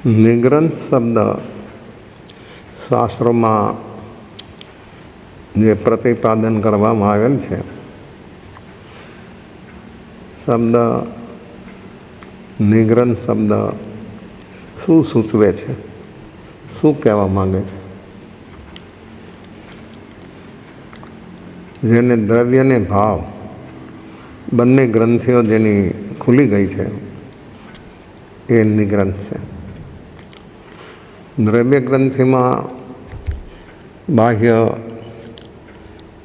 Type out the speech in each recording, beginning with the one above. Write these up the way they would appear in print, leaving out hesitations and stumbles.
નિગ્રંથ શબ્દ શાસ્ત્રોમાં જે પ્રતિપાદન કરવામાં આવેલ છે, શબ્દ નિગ્રંથ શબ્દ શું સૂચવે છે, શું કહેવા માંગે છે? જેને દ્રવ્ય ને ભાવ બંને ગ્રંથિઓ જેની ખુલી ગઈ છે એ નિગ્રંથ છે. દ્રવ્ય ગ્રંથિમાં બાહ્ય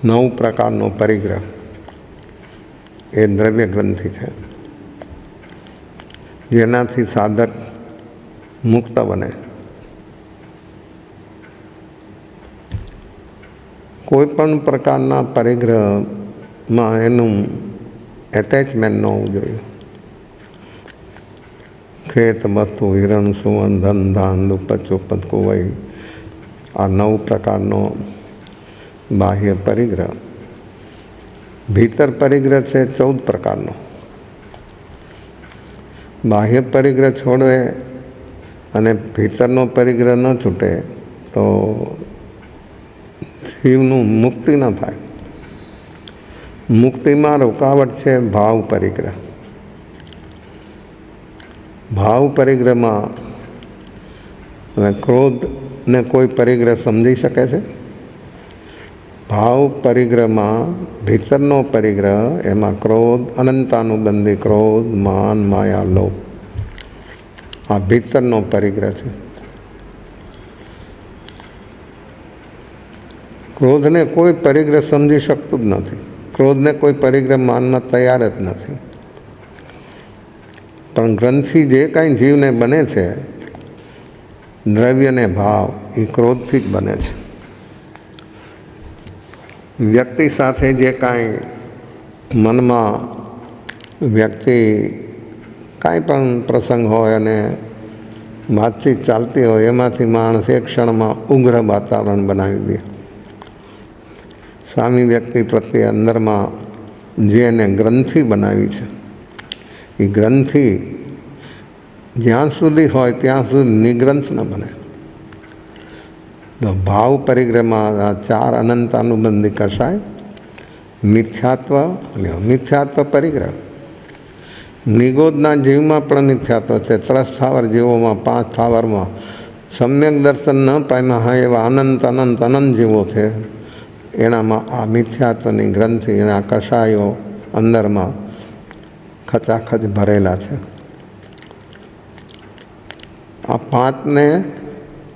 9 પ્રકારનો પરિગ્રહ એ દ્રવ્ય ગ્રંથિ છે, જેનાથી સાધક મુક્ત બને. કોઈ પણ પ્રકારના પરિગ્રહમાં એનું એટેચમેન્ટ ન હોવું જોઈએ. ખેત વસ્તુ હિરણ સુવર્ણ ધન ધાન દુપ્પત ચોપત કુવઈ, આ 9 પ્રકારનો બાહ્ય પરિગ્રહ. ભીતર પરિગ્રહ છે 14 પ્રકારનો. બાહ્ય પરિગ્રહ છોડે અને ભીતરનો પરિગ્રહ ન છૂટે તો જીવનું મુક્તિ ન થાય. મુક્તિમાં રૂકાવટ છે ભાવ પરિગ્રહ. ભાવ પરિગ્રહમાં ક્રોધને કોઈ પરિગ્રહ સમજી શકે છે? ભાવ પરિગ્રહમાં ભીતરનો પરિગ્રહ, એમાં ક્રોધ, અનંતાનુબંધી ક્રોધ, માન, માયા, લોભ, આ ભીતરનો પરિગ્રહ છે. ક્રોધને કોઈ પરિગ્રહ સમજી શકતું જ નથી. ક્રોધને કોઈ પરિગ્રહ માનવા તૈયાર જ નથી. પણ ગ્રંથિ જે કાંઈ જીવને બને છે, દ્રવ્ય ને ભાવ, એ ક્રોધથી જ બને છે. વ્યક્તિ સાથે જે કાંઈ મનમાં વ્યક્તિ કાંઈ પણ પ્રસંગ હોય અને વાતચીત ચાલતી હોય, એમાંથી માણસ એક ક્ષણમાં ઉગ્ર વાતાવરણ બનાવી દે. સામી વ્યક્તિ પ્રત્યે અંદરમાં જે એને ગ્રંથિ બનાવી છે, એ ગ્રંથિ જ્યાં સુધી હોય ત્યાં સુધી નિગ્રંથ ન બને. તો ભાવ પરિગ્રહમાં આ 4 અનંતાનુબંધી કસાય, મિથ્યાત્વ પરિગ્રહ. નિગોદના જીવમાં પણ મિથ્યાત્વ છે. 3 સ્થાવર જીવોમાં, 5 સ્થાવરમાં સમ્યક દર્શન ન પામ્યા હોય એવા અનંત જીવો છે. એનામાં આ મિથ્યાત્વની ગ્રંથિ, એના કષાયો અંદરમાં ખચાખચ ભરેલા છે. આ 5 ને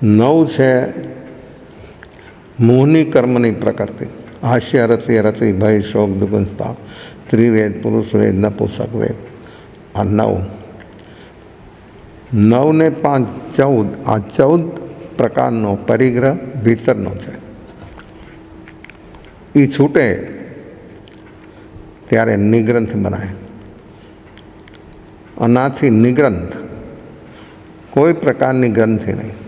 9 છે મોહની કર્મની પ્રકૃતિ. હાસ્ય, રતિ, રતિ, ભય, શોક, દુગંધતા, ત્રિવેદ, પુરુષ વેદ, નપુંસક વેદ, આ 9. 9 ને 5 14. આ 14 પ્રકારનો પરિગ્રહ ભીતરનો છે. એ છૂટે ત્યારે નિગ્રંથ બનાય. આનાથી નિગ્રંથ, કોઈ પ્રકારની ગ્રંથિ નહીં.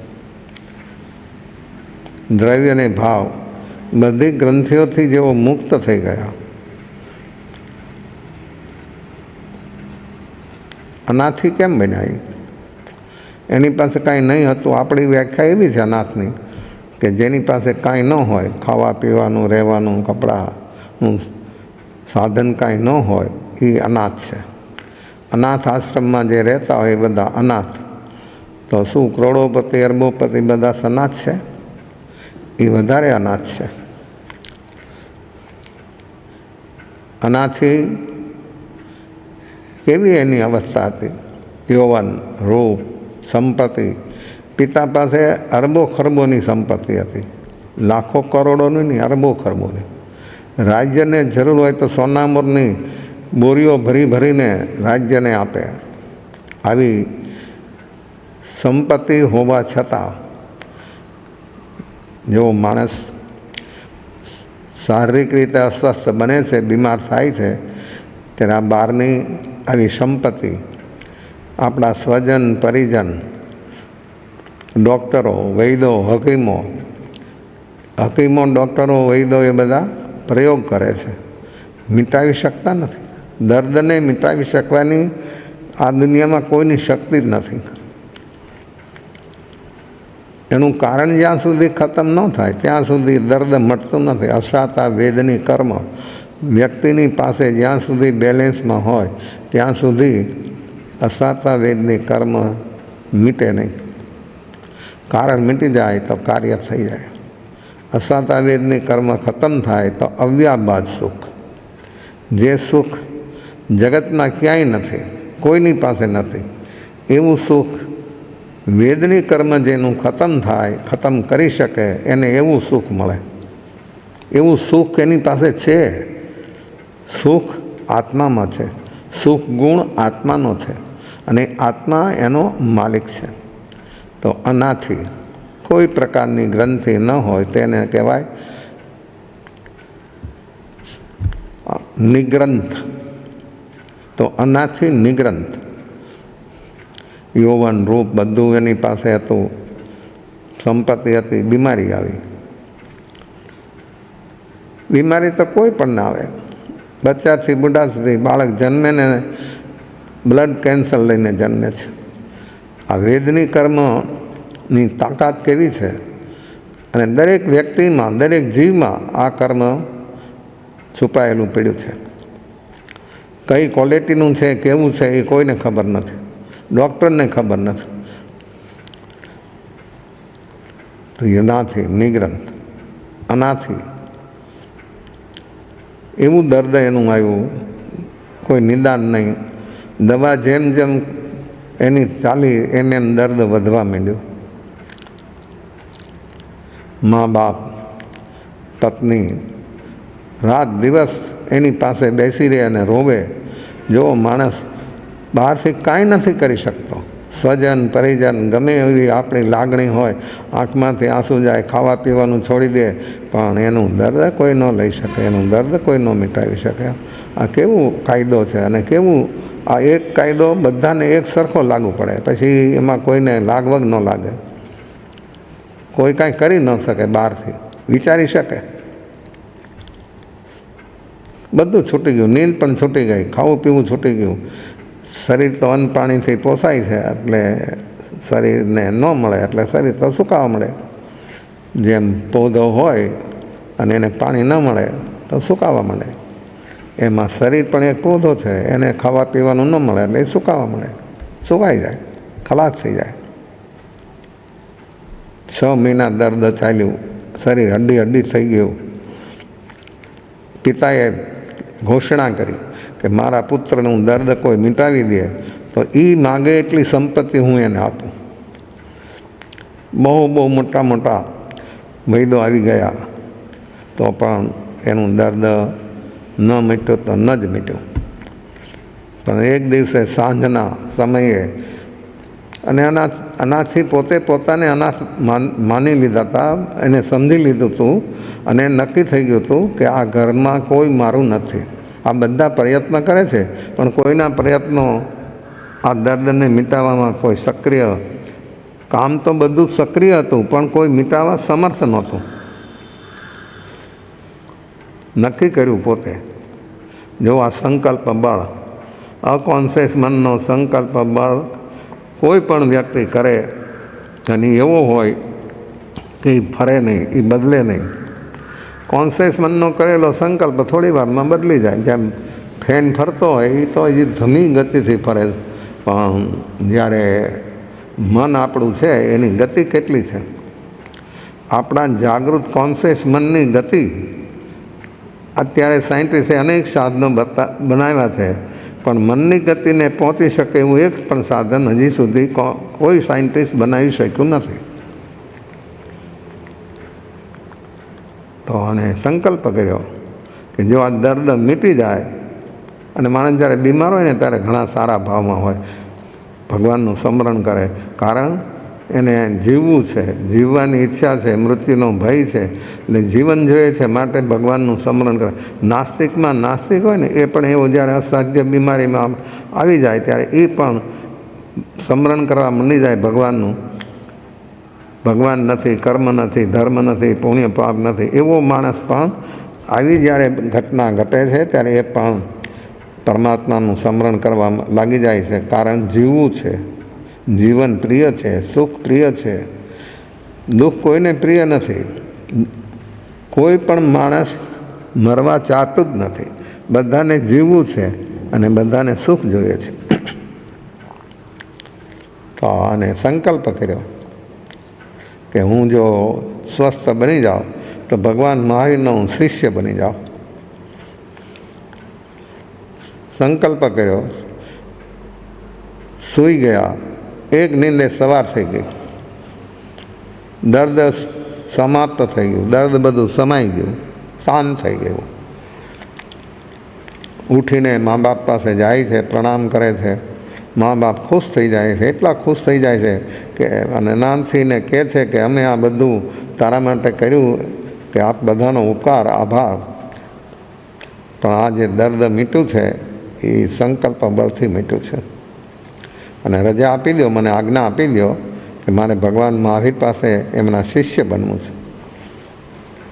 દ્રવ્ય ને ભાવ બધી ગ્રંથિઓથી જેવો મુક્ત થઈ ગયા, અનાથથી કેમ બન્યા? એની પાસે કાંઈ નહીં હતું. આપણી વ્યાખ્યા એવી છે અનાથની કે જેની પાસે કાંઈ ન હોય, ખાવા પીવાનું, રહેવાનું, કપડાનું સાધન કાંઈ ન હોય, એ અનાથ છે. અનાથ આશ્રમમાં જે રહેતા હોય એ બધા અનાથ. તો શું કરોડોપતિ, અરબોપતિ બધા સનાથ છે? એ વધારે અનાથ છે. આનાથી કેવી એની અવસ્થા હતી? યૌવન, રૂપ, સંપત્તિ. પિતા પાસે અરબો ખરબોની સંપત્તિ હતી. લાખો કરોડોની નહીં, અરબો ખરબોની. રાજ્યને જરૂર હોય તો સોનામોરની બોરીઓ ભરી ભરીને રાજ્યને આપે. આવી સંપત્તિ હોવા છતાં જો માણસ શારીરિક રીતે અસ્વસ્થ બને છે, બીમાર થાય છે, ત્યારે આ બહારની આવી સંપત્તિ આપણા સ્વજન, પરિજન, ડૉક્ટરો, વૈદો, હકીમો, ડૉક્ટરો, વૈદો એ બધા પ્રયોગ કરે છે, મિટાવી શકતા નથી. દર્દને મિટાવી શકવાની આ દુનિયામાં કોઈની શક્તિ જ નથી. એનું કારણ જ્યાં સુધી ખતમ ન થાય ત્યાં સુધી દર્દ મટતું નથી. અસાતા વેદની કર્મ વ્યક્તિની પાસે જ્યાં સુધી બેલેન્સમાં હોય ત્યાં સુધી અસાતા વેદની કર્મ મીટે નહીં. કારણ મીટી જાય તો કાર્ય થઈ જાય. અસાતા વેદની કર્મ ખતમ થાય તો અવ્યાબાદ સુખ, જે સુખ જગતમાં ક્યાંય નથી, કોઈની પાસે નથી, એવું સુખ વેદની કર્મ જેનું ખતમ થાય, ખતમ કરી શકે એને એવું સુખ મળે. એવું સુખ એની પાસે છે. સુખ આત્મામાં છે. સુખ ગુણ આત્માનો છે અને આત્મા એનો માલિક છે. તો આનાથી કોઈ પ્રકારની ગ્રંથિ ન હોય તેને કહેવાય નિગ્રંથ. તો આનાથી નિગ્રંથ યૌવન રૂપ બધું એની પાસે હતું, સંપત્તિ હતી, બીમારી આવી. બીમારી તો કોઈ પણ ના આવે. બચ્ચાથી બુઢા સુધી બાળક જન્મે ને બ્લડ કેન્સર લઈને જન્મે છે. આ વેદની કર્મની તાકાત કેવી છે અને દરેક વ્યક્તિમાં, દરેક જીવમાં આ કર્મ છુપાયેલું પડ્યું છે. કઈ ક્વોલિટીનું છે, કેવું છે એ કોઈને ખબર નથી, ડૉક્ટરને ખબર નથી. તો એનાથી નિગ્રંથ, આનાથી એવું દર્દ એનું આવ્યું, કોઈ નિદાન નહીં. દવા જેમ જેમ એની ચાલી એમ એમ દર્દ વધવા માંડ્યું. મા બાપ, પત્ની રાત દિવસ એની પાસે બેસી રહે અને રોવે. જો માણસ બહારથી કાંઈ નથી કરી શકતો, સ્વજન પરિજન ગમે એવી આપણી લાગણી હોય, આંખમાંથી આંસુ જાય, ખાવા પીવાનું છોડી દે, પણ એનું દર્દ કોઈ ન લઈ શકે, એનું દર્દ કોઈ ન મિટાવી શકે. આ કેવું કાયદો છે અને કેવું આ એક કાયદો બધાને એક સરખો લાગુ પડે, પછી એમાં કોઈને લાગવગ ન લાગે. કોઈ કાંઈ કરી ન શકે, બહારથી વિચારી શકે. બધું છૂટી ગયું, નીંદ પણ છૂટી ગઈ, ખાવું પીવું છૂટી ગયું. શરીર તો અન્ન પાણીથી પોસાય છે, એટલે શરીરને ન મળે એટલે શરીર તો સુકાવા મળે. જેમ પૌધો હોય અને એને પાણી ન મળે તો સુકાવા મળે, એમાં શરીર પણ એક પૌધો છે, એને ખાવા પીવાનું ન મળે એટલે એ સુકાવા મળે, સુકાઈ જાય, ખલાસ થઈ જાય. 6 મહિના દર્દ ચાલ્યું, શરીર હડ્ડી હડ્ડી થઈ ગયું. પિતાએ ઘોષણા કરી કે મારા પુત્રનું દર્દ કોઈ મિટાવી દે તો એ માગે એટલી સંપત્તિ હું એને આપું. બહુ બહુ મોટા મોટા વૈદો આવી ગયા તો પણ એનું દર્દ ન મીટ્યું તો ન જ મીટ્યું. પણ એક દિવસે સાંજના સમયે, અને આનાથી પોતે પોતાને અનાથ માની લીધા હતા, એને સમજી લીધું હતું અને નક્કી થઈ ગયું હતું કે આ ઘરમાં કોઈ મારું નથી. આ બધા પ્રયત્ન કરે છે પણ કોઈના પ્રયત્નો આ દર્દને મિટાવવામાં કોઈ સક્રિય, કામ તો બધું સક્રિય હતું પણ કોઈ મિટાવવા સમર્થ નહોતું. નક્કી કર્યું પોતે, જો આ સંકલ્પ બળ, અકોન્શિયસ મનનો સંકલ્પ બળ કોઈ પણ વ્યક્તિ કરે અને એવો હોય કે એ ફરે નહીં, એ બદલે નહીં. કોન્શિયસ મનનો કરેલો સંકલ્પ થોડી વારમાં બદલી જાય. જેમ ફેન ફરતો હોય એ તો એ ધીમી ગતિથી ફરે, પણ જ્યારે મન આપણું છે એની ગતિ કેટલી છે. આપણા જાગૃત કોન્શિયસ મનની ગતિ અત્યારે સાયન્ટિસ્ટે અનેક સાધનો બનાવ્યા છે, પણ મનની ગતિને પહોંચી શકે એવું એક પણ સાધન હજી સુધી કોઈ સાયન્ટિસ્ટ બનાવી શક્યું નથી. તો આને સંકલ્પ કર્યો કે જો આ દર્દ મીટી જાય, અને માણસ જ્યારે બીમાર હોય ને ત્યારે ઘણા સારા ભાવમાં હોય, ભગવાનનું સ્મરણ કરે, કારણ એને જીવવું છે, જીવવાની ઈચ્છા છે, મૃત્યુનો ભય છે, એટલે જીવન જોઈએ છે માટે ભગવાનનું સ્મરણ કરે. નાસ્તિકમાં નાસ્તિક હોય ને એ પણ એવું જ્યારે અસાધ્ય બીમારીમાં આવી જાય ત્યારે એ પણ સ્મરણ કરવા મંડી જાય ભગવાનનું. ભગવાન નથી, કર્મ નથી, ધર્મ નથી, પુણ્ય પાપ નથી, એવો માણસ પણ આવી જ્યારે ઘટના ઘટે છે ત્યારે એ પણ પરમાત્માનું સ્મરણ કરવા લાગી જાય છે. કારણ જીવવું છે, જીવન પ્રિય છે, સુખ પ્રિય છે, દુઃખ કોઈને પ્રિય નથી. કોઈ પણ માણસ મરવા ચાહતું જ નથી. બધાને જીવવું છે અને બધાને સુખ જોઈએ છે. તો અને સંકલ્પ કર્યો કે હું જો સ્વસ્થ બની જાઉં તો ભગવાન મહાવીરનો હું શિષ્ય બની જાઉં. સંકલ્પ કર્યો, સૂઈ ગયા. એક નીંદે સવાર થઈ ગઈ. દર્દ સમાપ્ત થઈ ગયું, દર્દ બધું સમાઈ ગયું, શાંત થઈ ગયું. ઉઠીને મા બાપ પાસે જાય છે, પ્રણામ કરે છે. મા બાપ ખુશ થઈ જાય છે, એટલા ખુશ થઈ જાય છે કે અને નાનથીને કહે છે કે અમે આ બધું તારા માટે કર્યું, કે આપ બધાનો ઉપકાર, આભાર. પણ આ જે દર્દ મીટ્યું છે એ સંકલ્પ બળથી મીટ્યું છે. અને રજા આપી દો, મને આજ્ઞા આપી દો કે મારે ભગવાન મહાવીર પાસે એમના શિષ્ય બનવું છે.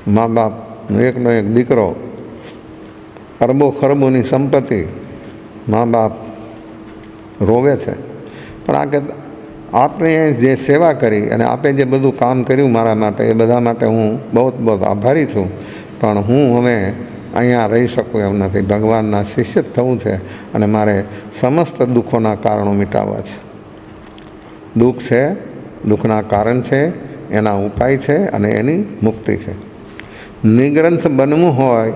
મા બાપનો એકનો એક દીકરો, અરબો ખરબોની સંપત્તિ, મા બાપ રોવે છે. પણ આ કે આપને જે સેવા કરી અને આપે જે બધું કામ કર્યું મારા માટે, એ બધા માટે હું બહુ બહુ આભારી છું. પણ હું હવે અહીંયા રહી શકું એમ નથી. ભગવાનના શિષ્ય જ થવું છે અને મારે સમસ્ત દુઃખોના કારણો મિટાવવા છે. દુઃખ છે, દુઃખના કારણ છે, એના ઉપાય છે અને એની મુક્તિ છે. નિગ્રંથ બનવું હોય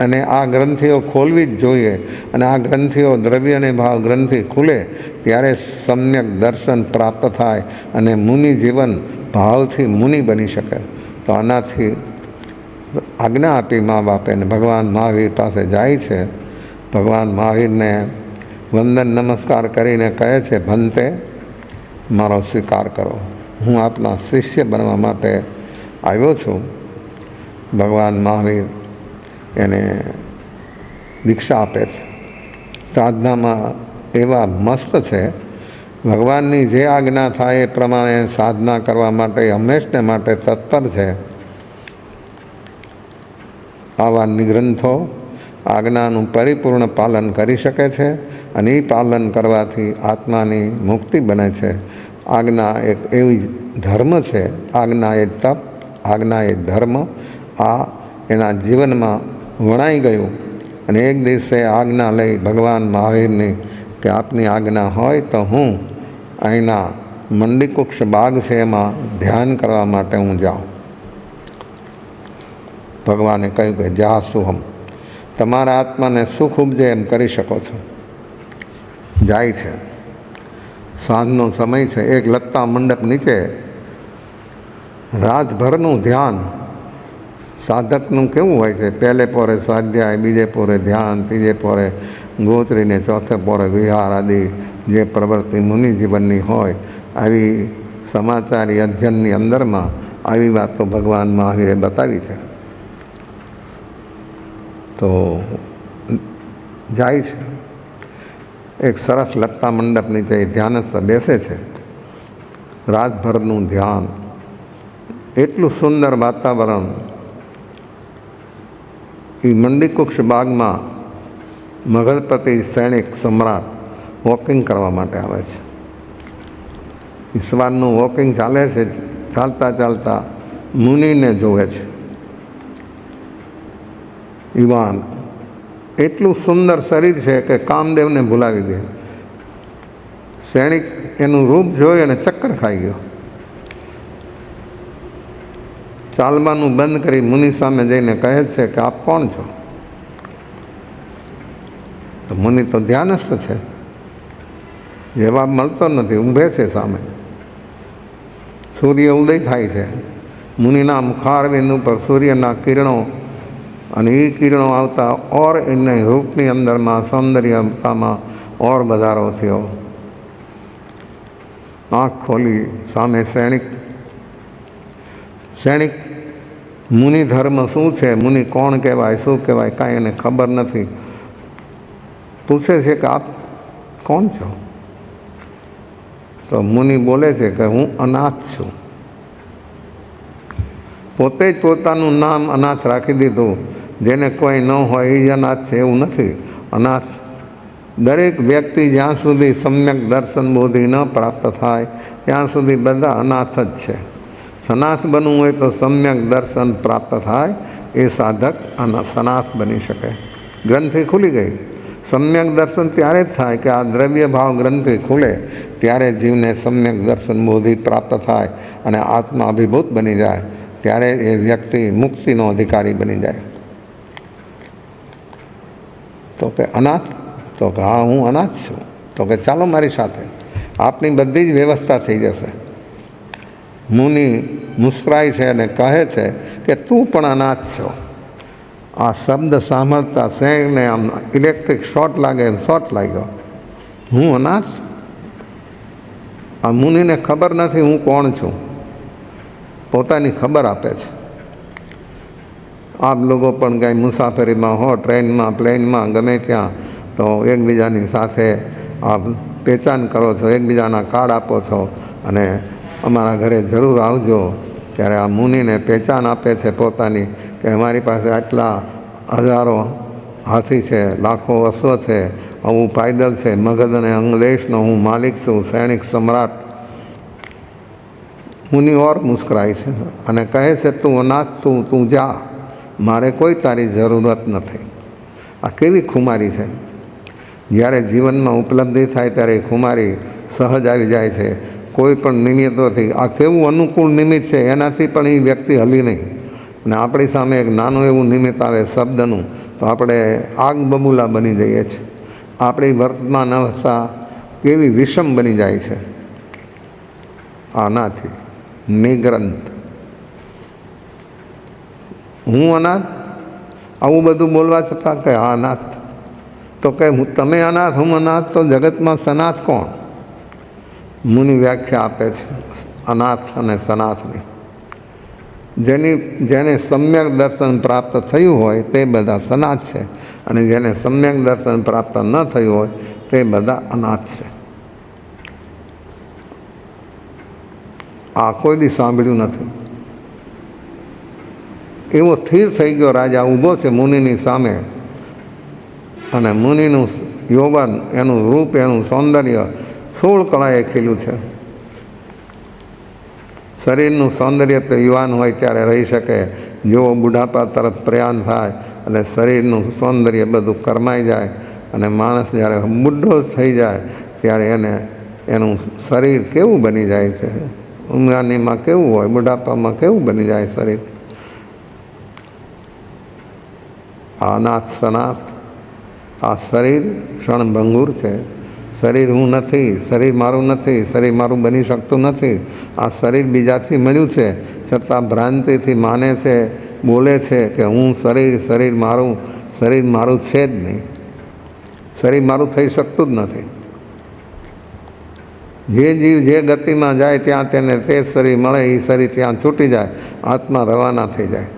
અને આ ગ્રંથિઓ ખોલવી જ જોઈએ. અને આ ગ્રંથિઓ દ્રવ્ય અને ભાવ ગ્રંથિ ખુલે ત્યારે સમ્યક દર્શન પ્રાપ્ત થાય અને મુનિ જીવન ભાવથી મુનિ બની શકે. તો આનાથી આજ્ઞા આપી મા બાપે ને ભગવાન મહાવીર પાસે જાય છે. ભગવાન મહાવીરને વંદન નમસ્કાર કરીને કહે છે, ભંતે, મારો સ્વીકાર કરો, હું આપના શિષ્ય બનવા માટે આવ્યો છું. ભગવાન મહાવીર એને દીક્ષા આપે છે. સાધનામાં એવા મસ્ત છે, ભગવાનની જે આજ્ઞા થાય એ પ્રમાણે સાધના કરવા માટે હંમેશને માટે તત્પર છે. આવા નિગ્રંથો આજ્ઞાનું પરિપૂર્ણ પાલન કરી શકે છે અને એ પાલન કરવાથી આત્માની મુક્તિ બને છે. આજ્ઞા એક એવી ધર્મ છે, આજ્ઞા એ તપ, આજ્ઞા એ ધર્મ. આ એના જીવનમાં વણાઈ ગયું. અને એક દિવસે આજ્ઞા લઈ ભગવાન મહાવીરની કે આપની આજ્ઞા હોય તો હું અહીંના મંડીકુક્ષ બાગ છે એમાં ધ્યાન કરવા માટે હું જાઉં. ભગવાને કહ્યું કે જા સુહમ, તમારા આત્માને સુખ ઉપજે એમ કરી શકો છો. જાય છે. સાંજનો સમય છે. એક લત્તા મંડપ નીચે રાતભરનું ધ્યાન. સાધકનું કેવું હોય છે, પહેલે પોરે સ્વાધ્યાય, બીજે પોરે ધ્યાન, ત્રીજે પોરે ગોત્રીને, ચોથે પોરે વિહાર આદિ જે પ્રવૃત્તિ મુનિ જીવનની હોય, આવી સમાચારી અધ્યયનની અંદરમાં આવી વાત તો ભગવાન મહાવીરે બતાવી છે. તો જાય છે. એક સરસ લત્તા મંડપ નીચે ધ્યાનસ્થ બેસે છે. રાતભરનું ધ્યાન, એટલું સુંદર વાતાવરણ. એ મંડીકુક્ષ બાગમાં મગધપતિ સૈનિક સમ્રાટ વોકિંગ કરવા માટે આવે છે. સવારનું વોકિંગ ચાલે છે. ચાલતા ચાલતા મુનિને જોવે છે. યુવાન, એટલું સુંદર શરીર છે કે કામદેવને ભૂલાવી દે. સૈનિક એનું રૂપ જોઈ અને ચક્કર ખાઈ ગયો. ચાલવાનું બંધ કરી મુનિ સામે જઈને કહે છે કે આપ કોણ છો? તો મુનિ તો ધ્યાનસ્થ છે, જવાબ મળતો નથી, ઊભે છે સામે. સૂર્ય ઉદય થાય છે. મુનિના મુખારવિંદ ઉપર સૂર્યના કિરણો, અને એ કિરણો આવતા ઓર એને રૂપની અંદરમાં, સૌંદર્યતામાં ઓર વધારો થયો. આંખ ખોલી, સામે સૈનિક મુનિ ધર્મ શું છે, મુનિ કોણ કહેવાય, શું કહેવાય, કાંઈ એને ખબર નથી. પૂછે છે કે આપ કોણ છો? તો મુનિ બોલે છે કે હું અનાથ છું. પોતે જ પોતાનું નામ અનાથ રાખી દીધું. જેને કોઈ ન હોય એ જ અનાથ છે એવું નથી. અનાથ દરેક વ્યક્તિ જ્યાં સુધી સમ્યક દર્શન બોધિ ન પ્રાપ્ત થાય ત્યાં સુધી બધા અનાથ જ છે. સનાથ બનવું હોય તો સમ્યક દર્શન પ્રાપ્ત થાય, એ સાધક સનાથ બની શકે. ગ્રંથિ ખુલી ગઈ. સમ્યક દર્શન ત્યારે જ થાય કે આ દ્રવ્ય ભાવ ગ્રંથિ ખુલે, ત્યારે જીવને સમ્યક દર્શન બોધિ પ્રાપ્ત થાય અને આત્મા અભિભૂત બની જાય. ત્યારે એ વ્યક્તિ મુક્તિનો અધિકારી બની જાય. તો કે અનાથ? તો કે હા, હું અનાથ છું. તો કે ચાલો મારી સાથે, આપની બધી જ વ્યવસ્થા થઈ જશે. મુનિ મુસ્કરાય છે અને કહે છે કે તું પણ અનાથ છો. આ શબ્દ સાંભળતા શેરને આમ ઇલેક્ટ્રિક શોર્ટ લાગે, શોર્ટ લાગ્યો. હું અનાથ? આ મુનિને ખબર નથી હું કોણ છું. પોતાની ખબર આપે છે. આપ લોકો પણ કંઈ મુસાફરીમાં હો, ટ્રેનમાં, પ્લેનમાં, ગમે ત્યાં, તો એકબીજાની સાથે આપ પહેચાન કરો છો, એકબીજાના કાર્ડ આપો છો અને અમારા ઘરે જરૂર આવજો. ત્યારે આ મુનિને પહેચાન આપે છે પોતાની, કે અમારી પાસે આટલા હજારો હાથી છે, લાખો અશ્વ છે, આવું પાયદળ છે, મગધ અને અંગદેશનો હું માલિક છું, સૈનિક સમ્રાટ. મુનિ ઓર મુસ્કરાય છે અને કહે છે તું અનાથ, તું જા, મારે કોઈ તારી જરૂરત નથી. આ કેવી ખુમારી છે! જ્યારે જીવનમાં ઉપલબ્ધિ થાય ત્યારે ખુમારી સહજ આવી જાય છે, કોઈ પણ નિમિત્તોથી. આ કેવું અનુકૂળ નિમિત્ત છે, એનાથી પણ એ વ્યક્તિ હલી નહીં. અને આપણી સામે એક નાનું એવું નિમિત્ત આવે શબ્દનું, તો આપણે આગ બબૂલા બની જઈએ છીએ. આપણી વર્તમાન અવસ્થા કેવી વિષમ બની જાય છે. આનાથી નિગ્રંથ. હું અનાથ? આવું બધું બોલવા છતાં કે આ અનાથ? તો કે તમે અનાથ, હું અનાથ, તો જગતમાં સનાથ કોણ? મુનિ વ્યાખ્યા આપે છે અનાથ અને સનાથની. જેને સમ્યક દર્શન પ્રાપ્ત થયું હોય તે બધા સનાથ છે, અને જેને સમ્યક દર્શન પ્રાપ્ત ન થયું હોય તે બધા અનાથ છે. આ કોઈ દી સાંભળ્યું નથી. એવો સ્થિર થઈ ગયો રાજા ઊભો છે મુનિની સામે, અને મુનિનું યૌવન, એનું રૂપ, એનું સૌંદર્ય 16 કળાએ ખીલ્યું છે. શરીરનું સૌંદર્ય તો યુવાન હોય ત્યારે રહી શકે, જેવો બુઢાપા તરફ પ્રયાણ થાય એટલે શરીરનું સૌંદર્ય બધું કરમાઈ જાય, અને માણસ જ્યારે બુઢો થઈ જાય ત્યારે એનું શરીર કેવું બની જાય છે, ઉંમરાનીમાં કેવું હોય, બુઢાપામાં કેવું બની જાય શરીર. આ અનાથ સનાથ. આ શરીર ક્ષણભંગુર છે. શરીર હું નથી, શરીર મારું નથી, શરીર મારું બની શકતું નથી. આ શરીર બીજાથી મળ્યું છે, છતાં ભ્રાંતિથી માને છે, બોલે છે કે હું શરીર મારું છે જ નહીં. શરીર મારું થઈ શકતું જ નથી. જે જીવ જે ગતિમાં જાય ત્યાં તેને તે શરીર મળે, એ શરીર ત્યાં છૂટી જાય, આત્મા રવાના થઈ જાય.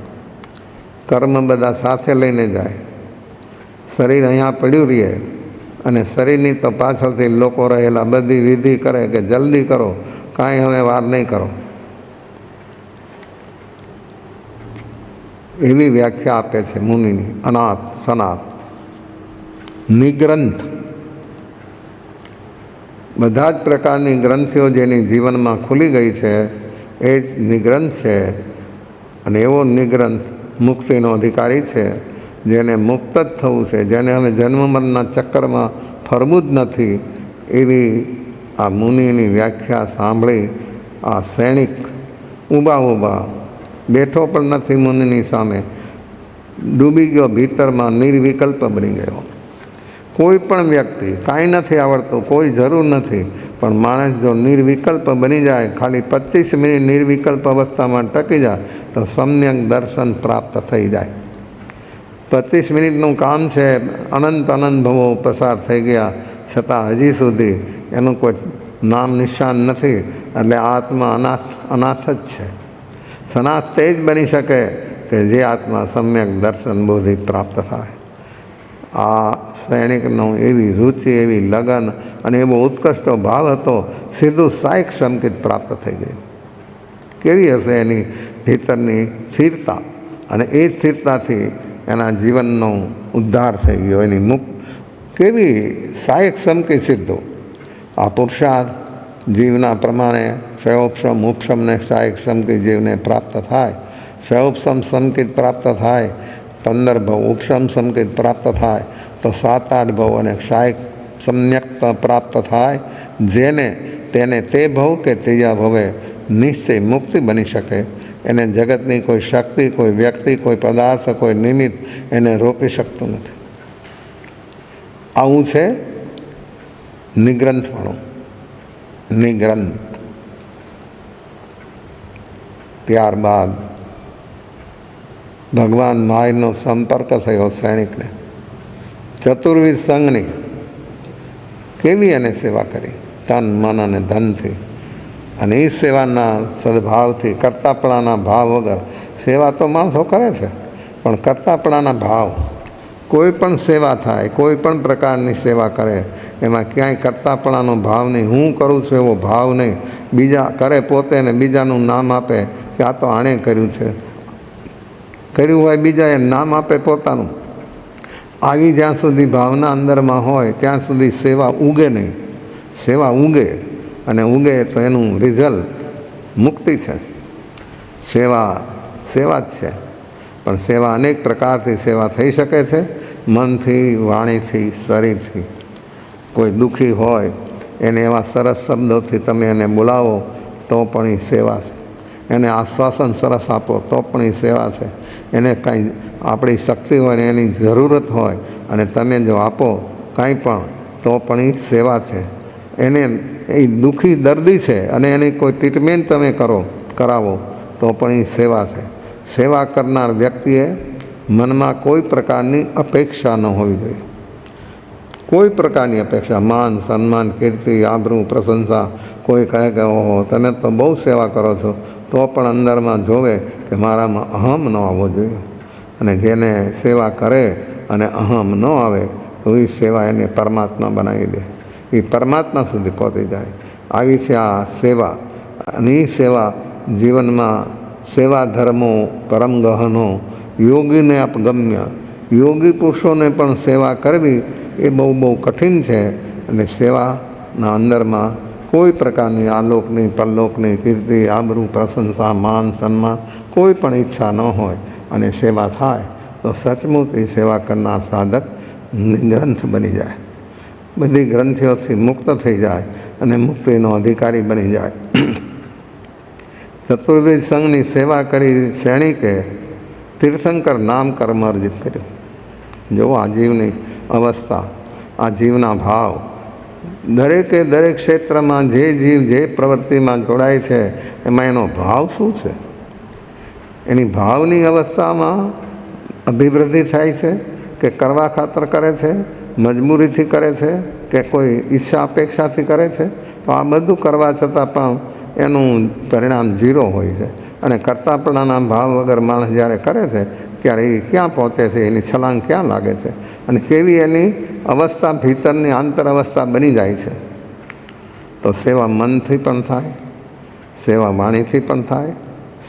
કર્મ બધા સાથે લઈને જાય. શરીર અહીંયા પડ્યું રહે, અને શરીરની તો પાછળથી લોકો રહેલા બધી વિધિ કરે કે જલ્દી કરો, કાંઈ હવે વાર નહીં કરો. એવી વ્યાખ્યા આપે છે મુનિની અનાથ સનાથ. નિગ્રંથ. બધા જ પ્રકારની ગ્રંથિઓ જેની જીવનમાં ખુલી ગઈ છે એ જ નિગ્રંથ છે. અને એવો નિગ્રંથ મુક્તિનો અધિકારી છે, જેને મુક્ત જ થવું છે, જેને હવે જન્મ મરણના ચક્કરમાં ફરવું જ નથી. એવી આ મુનિની વ્યાખ્યા સાંભળી આ સૈનિક ઊભા બેઠો પણ નથી મુનિની સામે, ડૂબી ગયો ભીતરમાં, નિર્વિકલ્પ બની ગયો. કોઈ પણ વ્યક્તિ કાંઈ નથી આવડતું, કોઈ જરૂર નથી, પણ માણસ જો નિર્વિકલ્પ બની જાય, ખાલી 25 મિનિટ નિર્વિકલ્પ અવસ્થામાં ટકી જાય તો સમ્યક દર્શન પ્રાપ્ત થઈ જાય. 25 મિનિટનું કામ છે, અનંત ભવો પસાર થઈ ગયા, છતાં હજી સુધી એનું કોઈ નામ નિશાન નથી. એટલે આત્મા અનાથ જ છે. સનાથ તે જ બની શકે કે જે આત્મા સમ્યક દર્શન બોધિ પ્રાપ્ત થાય. આ સૈનિકનો એવી રુચિ, એવી લગન અને એવો ઉત્કૃષ્ટ ભાવ હતો, સીધું સાયક સંકેત પ્રાપ્ત થઈ ગયું. કેવી હશે એની ભીતરની સ્થિરતા, અને એ સ્થિરતાથી એના જીવનનો ઉદ્ધાર થઈ ગયો. એની કેવી સાયક સંકેત સિદ્ધો. આ પુરુષાર્થ જીવના પ્રમાણે શયોપશમ ઉપશમને સાયક્ષમથી જીવને પ્રાપ્ત થાય. શયોપશમ સમકિત પ્રાપ્ત થાય, 15 ભવ, ઉપશમ સમકિત પ્રાપ્ત થાય તો 7-8 ભવ, અને ક્ષાયક સમ્યક પ્રાપ્ત થાય જેને તેને તે ભવ કે ત્રીજા ભવે નિશ્ચય મુક્તિ બની શકે. એને જગતની કોઈ શક્તિ, કોઈ વ્યક્તિ, કોઈ પદાર્થ, કોઈ નિમિત્ત એને રોકી શકતું નથી. આવું છે નિગ્રંથવાળું. નિગ્રંથ. ત્યારબાદ ભગવાન માયનો સંપર્ક થયો સૈનિકને. ચતુર્વિધ સંઘની કેવી એને સેવા કરી, તન, મન અને ધનથી. અને એ સેવાના સદભાવથી, કરતાપણાના ભાવ વગર. સેવા તો માણસો કરે છે, પણ કરતાપણાના ભાવ. કોઈ પણ સેવા થાય, કોઈ પણ પ્રકારની સેવા કરે, એમાં ક્યાંય કરતાપણાનો ભાવ નહીં. હું કરું છું એવો ભાવ નહીં. બીજા કરે પોતે ને બીજાનું નામ આપે કે આ તો આણે કર્યું છે. કર્યું હોય બીજાએ નામ આપે પોતાનું. આવી જ્યાં સુધી ભાવના અંદરમાં હોય ત્યાં સુધી સેવા ઉગે નહીં. સેવા ઉગે, અને ઉગે તો એનું રિઝલ્ટ મુક્તિ છે. સેવા સેવા જ છે. પણ સેવા અનેક પ્રકારથી સેવા થઈ શકે છે. મનથી, વાણીથી, શરીરથી. કોઈ દુઃખી હોય એને એવા સરસ શબ્દોથી તમે એને બોલાવો તો પણ એ સેવા છે. એને આશ્વાસન સરસ આપો તો પણ એ સેવા છે. એને કાંઈ આપણી શક્તિ હોય ને એની જરૂરત હોય અને તમે જો આપો કાંઈ પણ તો પણ એ સેવા છે. એને એ દુઃખી દર્દી છે અને એની કોઈ ટ્રીટમેન્ટ તમે કરાવો તો પણ એ સેવા છે. સેવા કરનાર વ્યક્તિએ મનમાં કોઈ પ્રકારની અપેક્ષા ન હોવી જોઈએ. કોઈ પ્રકારની અપેક્ષા, માન, સન્માન, કીર્તિ, આબરૂ, પ્રશંસા. કોઈ કહે કે ઓહો તમે તો બહુ સેવા કરો છો, તો પણ અંદરમાં જોવે કે મારામાં અહમ ન આવવો જોઈએ. અને જેને સેવા કરે અને અહમ ન આવે તો એ સેવા એને પરમાત્મા બનાવી દે. એ પરમાત્મા સુધી પહોંચી જાય. આવી છે આ સેવા. અને એ સેવા જીવનમાં સેવા ધર્મો પરમ ગહનો, યોગીને અપગમ્ય. યોગી પુરુષોને પણ સેવા કરવી એ બહુ કઠિન છે. અને સેવાના અંદરમાં કોઈ પ્રકારની આલોકની, પરલોકની, કીર્તિ, આબરૂ, પ્રશંસા, માન, સન્માન કોઈ પણ ઈચ્છા ન હોય અને સેવા થાય તો સચમુચ એ સેવા કરનાર સાધક નિગ્રંથ બની જાય. બધી ગ્રંથિઓથી મુક્ત થઈ જાય અને મુક્તિનો અધિકારી બની જાય. ચતુર્વિધ સંઘની સેવા કરી સૈનિકે તીર્થંકર નામ કર્મ અર્જિત કર્યું. જો આ જીવની અવસ્થા, આ જીવના ભાવ. દરેકે દરેક ક્ષેત્રમાં જે જીવ જે પ્રવૃત્તિમાં જોડાય છે એમાં એનો ભાવ શું છે, એની ભાવની અવસ્થામાં અભિવૃદ્ધિ થાય છે કે કરવા ખાતર કરે છે, મજબૂરીથી કરે છે કે કોઈ ઈચ્છા અપેક્ષાથી કરે છે. તો આ બધું કરવા છતાં પણ એનું પરિણામ 0 હોય છે. અને કરતાપણાના ભાવ વગર માણસ જ્યારે કરે છે ત્યારે એ ક્યાં પહોંચે છે, એની છલાંગ ક્યાં લાગે છે, અને કેવી એની અવસ્થા ભીતરની આંતર અવસ્થા બની જાય છે. તો સેવા મનથી પણ થાય, સેવા વાણીથી પણ થાય,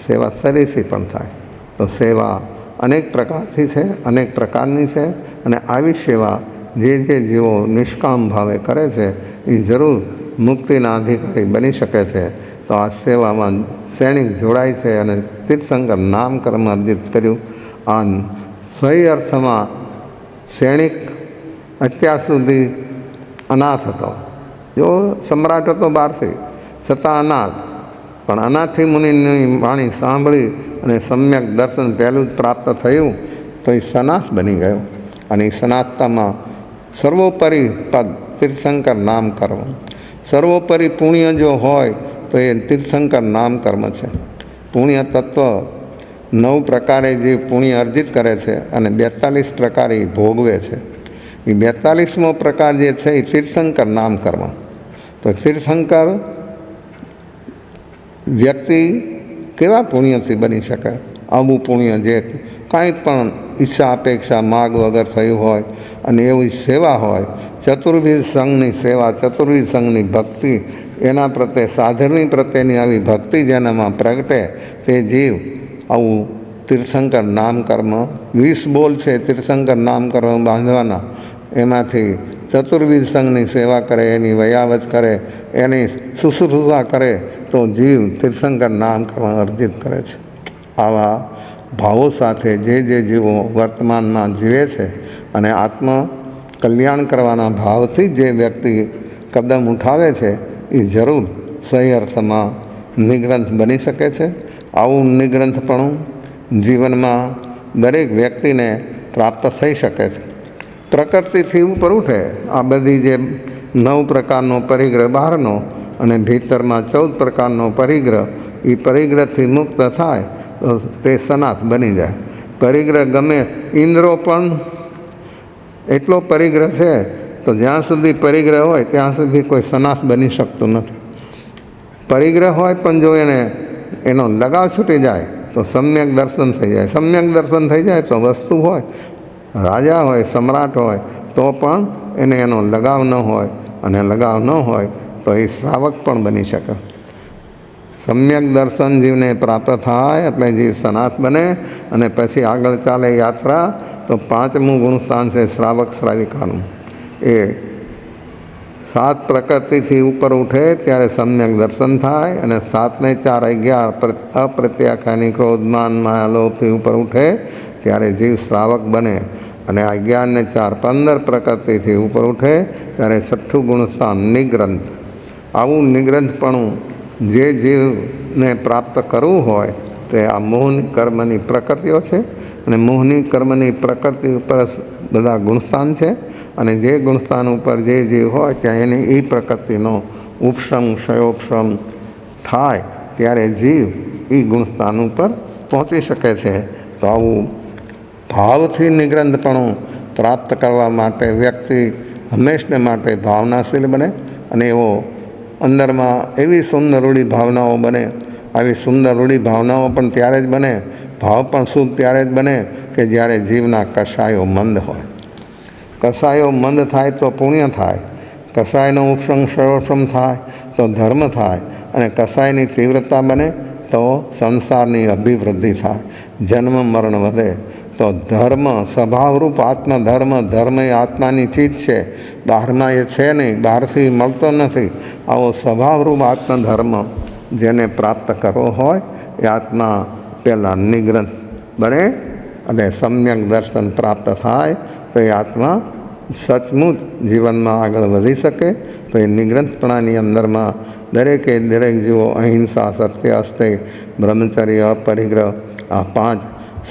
સેવા શરીરથી પણ થાય. તો સેવા અનેક પ્રકારથી છે, અનેક પ્રકારની છે. અને આવી સેવા જે જીવો નિષ્કામ ભાવે કરે છે એ જરૂર મુક્તિના અધિકારી બની શકે છે. તો આ સેવામાં સૈનિક જોડાય છે અને તીર્થંકર નામ કર્મ અર્જિત કર્યું. આ સહી અર્થમાં સૈનિક અત્યાર સુધી અનાથ હતો. જો સમ્રાટ હતો બહારથી, છતાં અનાથ. પણ અનાથી મુનિની વાણી સાંભળી અને સમ્યક દર્શન પહેલું જ પ્રાપ્ત થયું તો એ સનાથ બની ગયો. અને એ સનાથતામાં સર્વોપરી પદ તીર્થંકર નામ કર્મ. સર્વોપરી પુણ્ય જો હોય તો એ તીર્થંકર નામ કર્મ છે. પુણ્ય તત્વ 9 પ્રકારે જે પુણ્ય અર્જિત કરે છે અને 42 પ્રકારે એ ભોગવે છે. એ 42મો પ્રકાર જે છે એ તીર્થંકર નામ કર્મ. તો તીર્થંકર વ્યક્તિ કેવા પુણ્યથી બની શકે? આવું પુણ્ય જે કાંઈ પણ ઈચ્છા અપેક્ષા માગ વગર થયું હોય અને એવી સેવા હોય. ચતુર્વિધ સંઘની સેવા, ચતુર્વિધ સંઘની ભક્તિ, એના પ્રત્યે સાધનની પ્રત્યેની આવી ભક્તિ જેનામાં પ્રગટે તે જીવ આવું તીર્થંકર નામ કર્મ. 20 બોલ છે તીર્થંકર નામ કર્મ બાંધવાના. એમાંથી ચતુર્વિધ સંઘની સેવા કરે, એની વયાવત કરે, એની શુશ્રૂષા કરે તો જીવ તીર્થંકર નામ કરવા અર્જિત કરે છે. આવા ભાવો સાથે જે જીવો વર્તમાનમાં જીવે છે અને આત્મ કલ્યાણ કરવાના ભાવથી જે વ્યક્તિ કદમ ઉઠાવે છે એ જરૂર સહી અર્થમાં નિગ્રંથ બની શકે છે. આવું નિગ્રંથપણું જીવનમાં દરેક વ્યક્તિને પ્રાપ્ત થઈ શકે છે. પ્રકૃતિથી ઉપર ઉઠે આ બધી જે 9 પ્રકારનો પરિગ્રહ બહારનો અને ભીતરમાં 14 પ્રકારનો પરિગ્રહ, એ પરિગ્રહથી મુક્ત થાય તો તે સનાથ બની જાય. પરિગ્રહ ગમે, ઇન્દ્રો પણ એટલો પરિગ્રહ છે તો જ્યાં સુધી પરિગ્રહ હોય ત્યાં સુધી કોઈ સનાથ બની શકતું નથી. પરિગ્રહ હોય પણ જો એનો લગાવ છૂટી જાય તો સમ્યક દર્શન થઈ જાય. સમ્યક દર્શન થઈ જાય તો વસ્તુ હોય, રાજા હોય, સમ્રાટ હોય, તો પણ એનો લગાવ ન હોય, અને લગાવ ન હોય તો એ શ્રાવક પણ બની શકે. સમ્યક દર્શન જીવને પ્રાપ્ત થાય એટલે જીવ સનાથ બને અને પછી આગળ ચાલે યાત્રા. તો 5મું ગુણસ્થાન છે શ્રાવક શ્રાવિકાનું. એ 7 પ્રકૃતિથી ઉપર ઉઠે ત્યારે સમ્યક દર્શન થાય અને 7 ને 4 11 અપ્રત્યાખ્યાની ક્રોધમાન માયાલોભથી ઉપર ઉઠે ત્યારે જીવ શ્રાવક બને. અને 11 ને 4 15 પ્રકૃતિથી ઉપર ઉઠે ત્યારે 6ઠું ગુણસ્થાન નિગ્રંથ. આવું નિગ્રંથપણું જે જીવને પ્રાપ્ત કરવું હોય તે આ મોહની કર્મની પ્રકૃતિઓ છે અને મોહની કર્મની પ્રકૃતિ ઉપર બધા ગુણસ્થાન છે. અને જે ગુણસ્થાન ઉપર જે જીવ હોય ત્યાં એની એ પ્રકૃતિનો ઉપશમ ક્ષયોપશમ થાય ત્યારે જીવ એ ગુણસ્થાન ઉપર પહોંચી શકે છે. તો આવું ભાવથી નિગ્રંથપણું પ્રાપ્ત કરવા માટે વ્યક્તિ હંમેશને માટે ભાવનાશીલ બને અને એવો અંદરમાં એવી સુંદર રૂઢી ભાવનાઓ બને. આવી સુંદર રૂઢી ભાવનાઓ પણ ત્યારે જ બને, ભાવ પણ શુદ્ધ ત્યારે જ બને કે જ્યારે જીવના કષાયો મંદ હોય. કષાયો મંદ થાય તો પુણ્ય થાય, કષાયનો ઉપશમ ક્ષયોપશમ થાય તો ધર્મ થાય, અને કષાયની તીવ્રતા બને તો સંસારની અભિવૃદ્ધિ થાય, જન્મ મરણ વધે. તો ધર્મ સ્વભાવરૂપ આત્મધર્મ, ધર્મ એ આત્માની ચીજ છે, બહારમાં એ છે નહીં, બહારથી મળતો નથી. આવો સ્વભાવરૂપ આત્મધર્મ જેને પ્રાપ્ત કરવો હોય એ આત્મા પહેલાં નિગ્રંથ બને અને સમ્યક દર્શન પ્રાપ્ત થાય તો એ આત્મા સચમુચ જીવનમાં આગળ વધી શકે. તો એ નિગ્રંથપણાની અંદરમાં દરેક જીવો અહિંસા, સત્ય, અસ્તેય, બ્રહ્મચર્ય, અપરિગ્રહ આ 5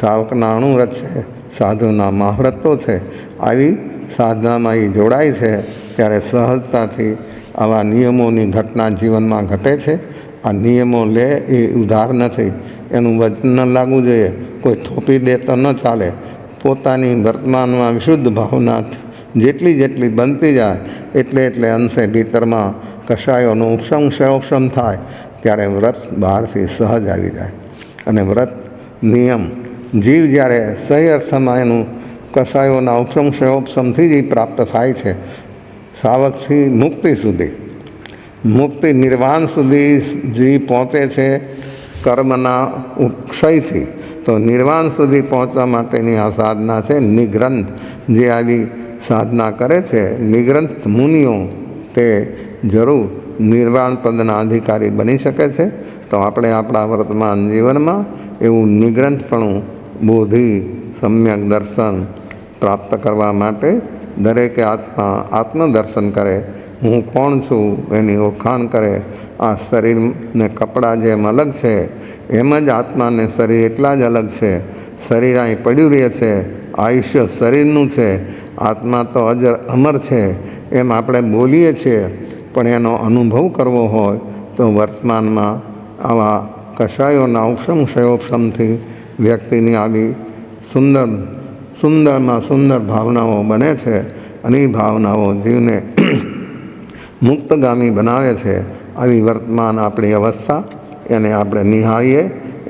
સાવકના અણુવ્રત છે, સાધુના મહાવ્રતો છે. આવી સાધનામાં એ જોડાય છે ત્યારે સહજતાથી આવા નિયમોની ઘટના જીવનમાં ઘટે છે. આ નિયમો લે એ ઉધાર નથી, એનું વચન ન લાગવું જોઈએ, કોઈ થોપી દે તો ન ચાલે. પોતાની વર્તમાનમાં વિશુદ્ધ ભાવના જેટલી બનતી જાય એટલે અંશે ભીતરમાં કષાયોનો ઉપશમ ક્ષયોપશમ થાય ત્યારે વ્રત બહારથી સહજ આવી જાય. અને વ્રત નિયમ જીવ જ્યારે સહી અર્થમાં એનું કષાયોના ઉપશમ ક્ષયોપશમથી જ પ્રાપ્ત થાય છે. સાવકથી મુક્તિ સુધી, મુક્તિ નિર્વાણ સુધી જીવ પહોંચે છે કર્મના ક્ષયથી. તો નિર્વાણ સુધી પહોંચવા માટેની આ સાધના છે નિગ્રંથ. જે આવી સાધના કરે છે નિગ્રંથ મુનિઓ તે જરૂર નિર્વાણ પદના અધિકારી બની શકે છે. તો આપણે આપણા વર્તમાન જીવનમાં એવું નિગ્રંથપણું, બોધિ, સમ્યક દર્શન પ્રાપ્ત કરવા માટે દરેકે આત્મદર્શન કરે, હું કોણ છું એની ઓળખાણ કરે. આ શરીરને કપડાં જેમ અલગ છે એમ જ આત્માને શરીર એટલા જ અલગ છે. શરીર અહીં પડ્યું રહે છે, આયુષ્ય શરીરનું છે, આત્મા તો અમર છે એમ આપણે બોલીએ છીએ. પણ એનો અનુભવ કરવો હોય તો વર્તમાનમાં આવા કષાયોના ઉપશમ ક્ષયોપશમથી વ્યક્તિની આવી સુંદરમાં સુંદર ભાવનાઓ બને છે. અને એ ભાવનાઓ જીવને મુક્તગામી બનાવે છે. આવી વર્તમાન આપણી અવસ્થા એને આપણે નિહાળીએ,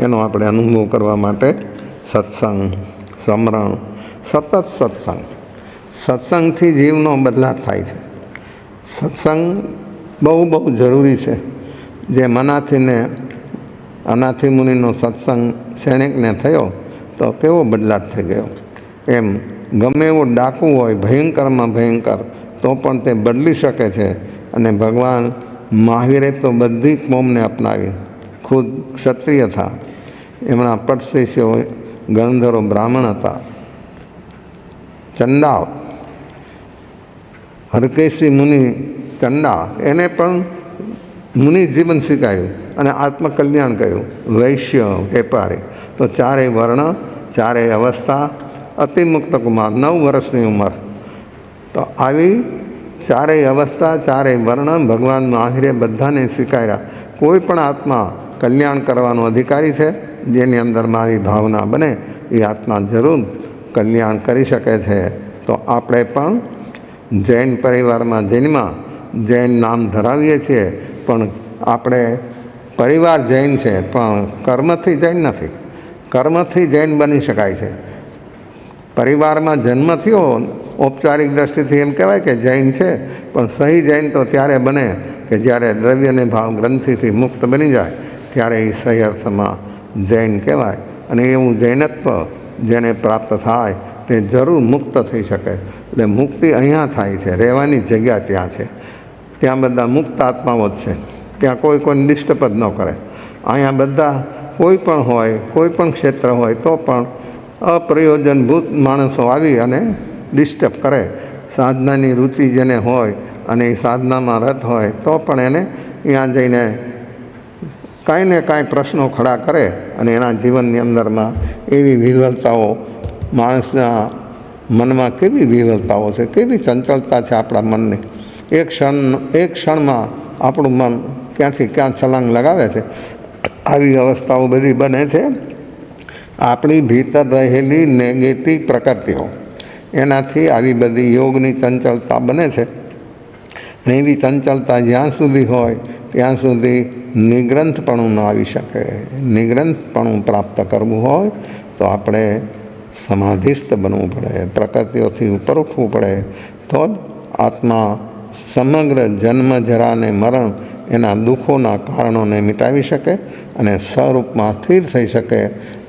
એનો આપણે અનુભવ કરવા માટે સત્સંગ, સમરણ, સતત સત્સંગથી જીવનો બદલાવ થાય છે. સત્સંગ બહુ જરૂરી છે. જે અનાથી મુનિનો સત્સંગ શેણેકને થયો તો કેવો બદલાવ થઈ ગયો. એમ ગમે એવો ડાકુ હોય ભયંકરમાં ભયંકર, તો પણ તે બદલી શકે છે. અને ભગવાન મહાવીરે તો બધી કોમને અપનાવી, ખુદ ક્ષત્રિય હતા, એમના પટશિષ્યો ગણધરો બ્રાહ્મણ હતા. ચંડાળ હરકેશી મુનિ ચંડાળ, એને પણ મુનિ જીવન શીખાયું અને આત્મકલ્યાણ કર્યું. વૈશ્ય વેપારી તો ચારેય વર્ણ, ચારેય અવસ્થા, અતિમુક્ત કુમાર 9 વર્ષની ઉંમર. તો આવી ચારેય અવસ્થા, ચારેય વર્ણ ભગવાન મહાવીરે બધાને સ્વીકાર્યા. કોઈ પણ આત્મા કલ્યાણ કરવાનો અધિકારી છે. જેની અંદરમાં આવી ભાવના બને એ આત્મા જરૂર કલ્યાણ કરી શકે છે. તો આપણે પણ જૈન પરિવારમાં જન્મા, જૈન નામ ધરાવીએ છીએ, પણ આપણે પરિવાર જૈન છે, પણ કર્મથી જૈન નથી. કર્મથી જૈન બની શકાય છે. પરિવારમાં જન્મ થયો ઔપચારિક દ્રષ્ટિથી એમ કહેવાય કે જૈન છે, પણ સહી જૈન તો ત્યારે બને કે જ્યારે દ્રવ્યને ભાવ ગ્રંથિથી મુક્ત બની જાય, ત્યારે એ સહી અર્થમાં જૈન કહેવાય. અને એવું જૈનત્વ જેને પ્રાપ્ત થાય તે જરૂર મુક્ત થઈ શકે. એટલે મુક્તિ અહીંયા થાય છે, રહેવાની જગ્યા ત્યાં છે. ત્યાં બધા મુક્ત આત્માઓ જ છે. ત્યાં કોઈ કોઈને ડિસ્ટર્બ જ ન કરે. અહીંયા બધા કોઈ પણ હોય, કોઈ પણ ક્ષેત્ર હોય, તો પણ અપ્રયોજનભૂત માણસો આવી અને ડિસ્ટર્બ કરે. સાધનાની રુચિ જેને હોય અને એ સાધનામાં રત હોય, તો પણ એને ત્યાં જઈને કાંઈ ને કાંઈ પ્રશ્નો ખડા કરે અને એના જીવનની અંદરમાં એવી વિહવલતાઓ, માણસના મનમાં કેવી વિહવલતાઓ છે, કેવી ચંચળતા છે આપણા મનની. એક ક્ષણમાં આપણું મન ક્યાંથી ક્યાં છલાંગ લગાવે છે. આવી અવસ્થાઓ બધી બને છે આપણી ભીતર રહેલી નેગેટિવ પ્રકૃતિઓ, એનાથી આવી બધી યોગની ચંચળતા બને છે. અને એવી ચંચળતા જ્યાં સુધી હોય ત્યાં સુધી નિગ્રંથપણું ન આવી શકે. નિગ્રંથપણું પ્રાપ્ત કરવું હોય તો આપણે સમાધિસ્થ બનવું પડે, પ્રકૃતિઓથી ઉપર ઉઠવું પડે. તો જ આત્મા સમગ્ર જન્મ જરા અને મરણ એના દુઃખોના કારણોને મિટાવી શકે અને સ્વરૂપમાં સ્થિર થઈ શકે.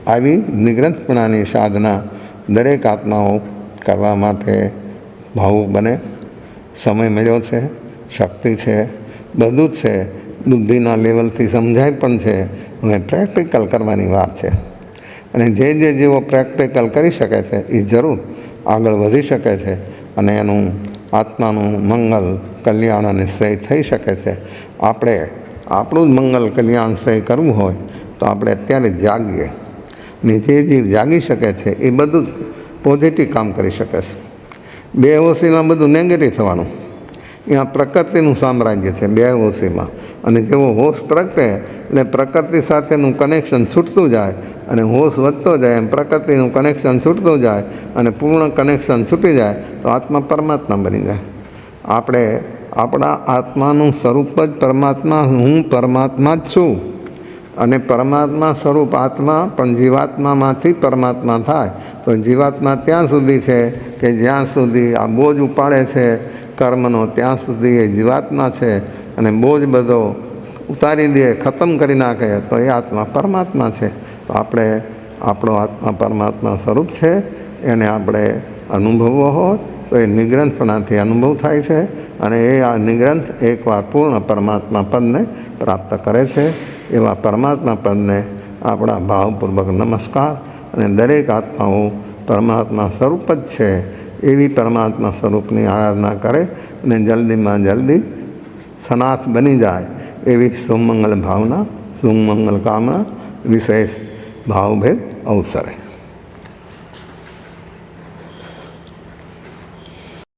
આવી નિગ્રંથપણાની સાધના દરેક આત્માઓ કરવા માટે ભાવુક બને. સમય મળ્યો છે, શક્તિ છે, બધું જ છે. બુદ્ધિના લેવલથી સમજાય પણ છે. હવે પ્રેક્ટિકલ કરવાની વાત છે. અને જે જેવો પ્રેક્ટિકલ કરી શકે છે એ જરૂર આગળ વધી શકે છે અને એનું આત્માનું મંગલ, કલ્યાણ અને શ્રેય થઈ શકે છે. આપણે આપણું જ મંગલ, કલ્યાણ, શ્રેય કરવું હોય તો આપણે અત્યારે જાગીએ. ને જે જાગી શકે છે એ બધું જ પોઝિટિવ કામ કરી શકે છે. બેહોશીમાં બધું નેગેટિવ થવાનું. ત્યાં પ્રકૃતિનું સામ્રાજ્ય છે બેહોશીમાં. અને જેવો હોશ પ્રગટે એટલે પ્રકૃતિ સાથેનું કનેક્શન છૂટતું જાય અને હોશ વધતો જાય, એમ પ્રકૃતિનું કનેક્શન છૂટતું જાય અને પૂર્ણ કનેક્શન છૂટી જાય તો આત્મા પરમાત્મા બની જાય. આપણે આપણા આત્માનું સ્વરૂપ જ પરમાત્મા, હું પરમાત્મા જ છું. અને પરમાત્મા સ્વરૂપ આત્મા પણ જીવાત્મામાંથી પરમાત્મા થાય. તો જીવાત્મા ત્યાં સુધી છે કે જ્યાં સુધી આ બોજ ઉપાડે છે કર્મનો, ત્યાં સુધી એ જીવાત્મા છે. અને બોજ બધો ઉતારી દે, ખતમ કરી નાખે તો એ આત્મા પરમાત્મા છે. તો આપણે આપણો આત્મા પરમાત્મા સ્વરૂપ છે, એને આપણે અનુભવવો હોય તો એ નિગ્રંથપણાથી અનુભવ થાય છે. અને એ આ નિગ્રંથ એકવાર પૂર્ણ પરમાત્મા પદને પ્રાપ્ત કરે છે. એવા પરમાત્મા પદને આપણા ભાવપૂર્વક નમસ્કાર. અને દરેક આત્માઓ પરમાત્મા સ્વરૂપ જ છે એવી પરમાત્મા સ્વરૂપની આરાધના કરે અને જલ્દીમાં જલ્દી સનાથ બની જાય એવી સુમંગલ ભાવના, સુમંગલ કામના, વિશેષ ભાવભેદ અવસરે.